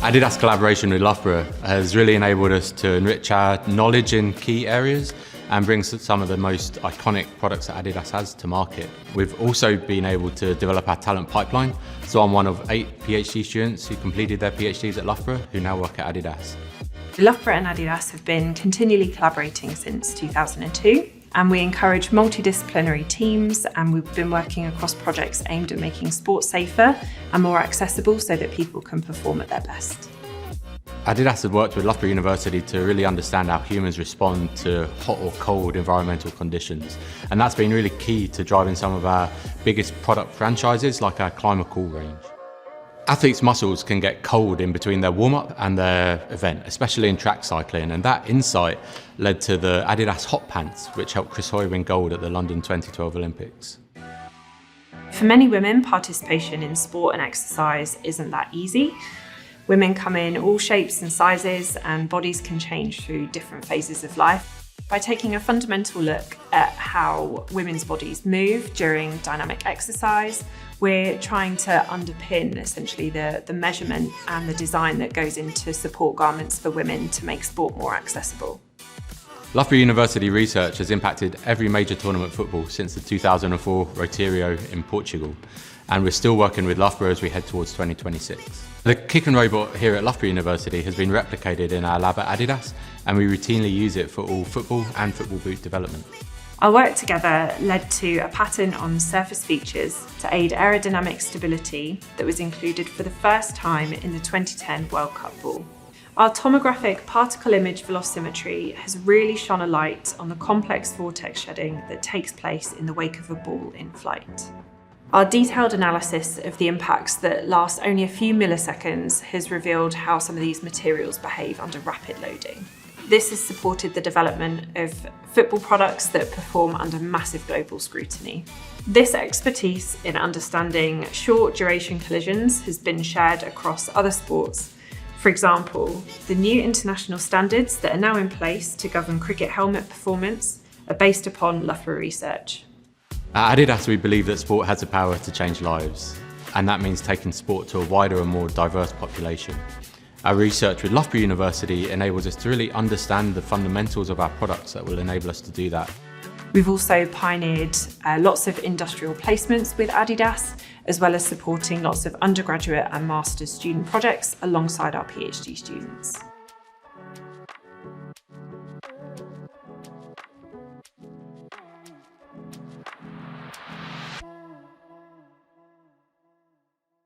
Adidas collaboration with Loughborough has really enabled us to enrich our knowledge in key areas and bring some of the most iconic products that Adidas has to market. We've also been able to develop our talent pipeline, so I'm one of 8 PhD students who completed their PhDs at Loughborough who now work at Adidas. Loughborough and Adidas have been continually collaborating since 2002, and we encourage multidisciplinary teams, and we've been working across projects aimed at making sport safer and more accessible so that people can perform at their best. Adidas has worked with Loughborough University to really understand how humans respond to hot or cold environmental conditions, and that's been really key to driving some of our biggest product franchises like our Climacool range. Athletes' muscles can get cold in between their warm-up and their event, especially in track cycling, and that insight led to the Adidas Hot Pants, which helped Chris Hoy win gold at the London 2012 Olympics. For many women, participation in sport and exercise isn't that easy. Women come in all shapes and sizes, and bodies can change through different phases of life. By taking a fundamental look at how women's bodies move during dynamic exercise, we're trying to underpin essentially the measurement and the design that goes into support garments for women to make sport more accessible. Loughborough University research has impacted every major tournament football since the 2004 Rotario in Portugal, and we're still working with Loughborough as we head towards 2026. The kick and robot here at Loughborough University has been replicated in our lab at Adidas, and we routinely use it for all football and football boot development. Our work together led to a pattern on surface features to aid aerodynamic stability that was included for the first time in the 2010 World Cup ball. Our tomographic particle image velocimetry has really shone a light on the complex vortex shedding that takes place in the wake of a ball in flight. Our detailed analysis of the impacts that last only a few milliseconds has revealed how some of these materials behave under rapid loading. This has supported the development of football products that perform under massive global scrutiny. This expertise in understanding short duration collisions has been shared across other sports. For example, the new international standards that are now in place to govern cricket helmet performance are based upon Loughborough research. At Adidas, we believe that sport has the power to change lives, and that means taking sport to a wider and more diverse population. Our research with Loughborough University enables us to really understand the fundamentals of our products that will enable us to do that. We've also pioneered lots of industrial placements with Adidas, as well as supporting lots of undergraduate and master's student projects alongside our PhD students.